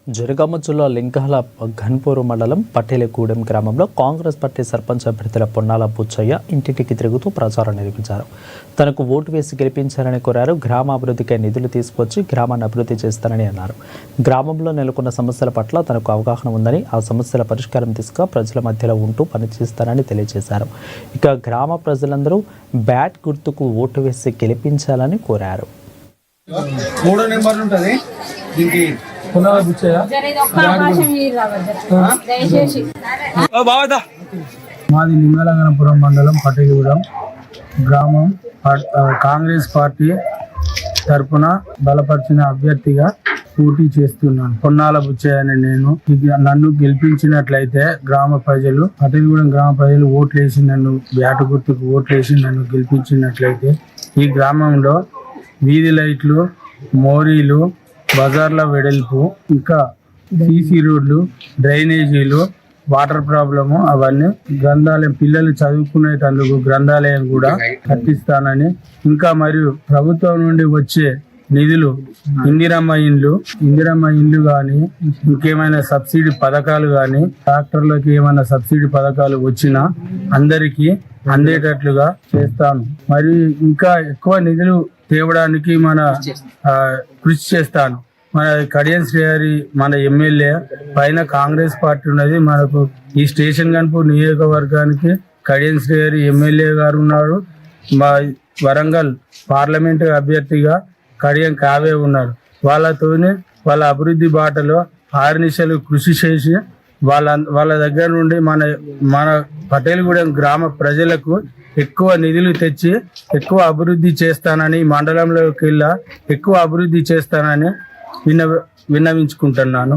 జనగామ జిల్లా లింగాల ఘన్పూర్ మండలం పటేలగూడెం గ్రామంలో కాంగ్రెస్ పార్టీ సర్పంచ్ అభ్యర్థుల పొన్నాల బుచ్చయ్య ఇంటింటికి తిరుగుతూ ప్రచారం నిర్వహించారు. తనకు ఓటు వేసి గెలిపించారని కోరారు. గ్రామ అభివృద్ధికి నిధులు తీసుకొచ్చి గ్రామాన్ని అభివృద్ధి చేస్తానని అన్నారు. గ్రామంలో నెలకొన్న సమస్యల పట్ల తనకు అవగాహన ఉందని, ఆ సమస్యల పరిష్కారం దిశగా ప్రజల మధ్యలో ఉంటూ పనిచేస్తానని తెలియజేశారు. ఇక గ్రామ ప్రజలందరూ బ్యాట్ గుర్తుకు ఓటు వేసి గెలిపించాలని కోరారు. మాది లింగాలగనపురం మండలం పటేలగూడెం గ్రామం. కాంగ్రెస్ పార్టీ తరఫున బలపరిచిన అభ్యర్థిగా పోటీ చేస్తున్నాను. పొన్నాల బుచ్చయ్య అని నేను. నన్ను గెలిపించినట్లయితే గ్రామ ప్రజలు, పటేలగూడెం గ్రామ ప్రజలు ఓట్లేసి నన్ను బ్యాటు గుర్తుకు ఓట్లేసి నన్ను గెలిపించినట్లయితే ఈ గ్రామంలో వీధి లైట్లు, మోరీలు, బజార్ల వెడల్పు, ఇంకా సీసీ రోడ్లు, డ్రైనేజీలు, వాటర్ ప్రాబ్లము, అవన్నీ గ్రంథాలయం, పిల్లలు చదువుకునేటందుకు గ్రంథాలయం కూడా కట్టిస్తానని, ఇంకా మరియు ప్రభుత్వం నుండి వచ్చే నిధులు, ఇందిరమ్మ ఇండ్లు కానీ, ఇంకేమైనా సబ్సిడీ పథకాలు కానీ, ట్రాక్టర్లకు ఏమైనా సబ్సిడీ పథకాలు వచ్చినా అందరికీ అందేటట్లుగా చేస్తాను. మరియు ఇంకా ఎక్కువ నిధులు తేవడానికి కృషి చేస్తాను. మన కడియం శ్రీహరి మన ఎమ్మెల్యే పైన కాంగ్రెస్ పార్టీ ఉన్నది. మనకు ఈ స్టేషన్ గన్పూర్ నియోజకవర్గానికి కడియం శ్రీహరి ఎమ్మెల్యే గారు ఉన్నారు. మా వరంగల్ పార్లమెంటు అభ్యర్థిగా కడియం కావే ఉన్నారు. వాళ్ళతోనే వాళ్ళ అభివృద్ధి బాటలో ఆర్నిశలు కృషి చేసి వాళ్ళ దగ్గర నుండి మన పటేలగూడెం గ్రామ ప్రజలకు ఎక్కువ నిధులు తెచ్చి ఎక్కువ అభివృద్ధి చేస్తానని, మండలంలోకి వెళ్ళి ఎక్కువ అభివృద్ధి చేస్తానని విన్నవించుకుంటున్నాను.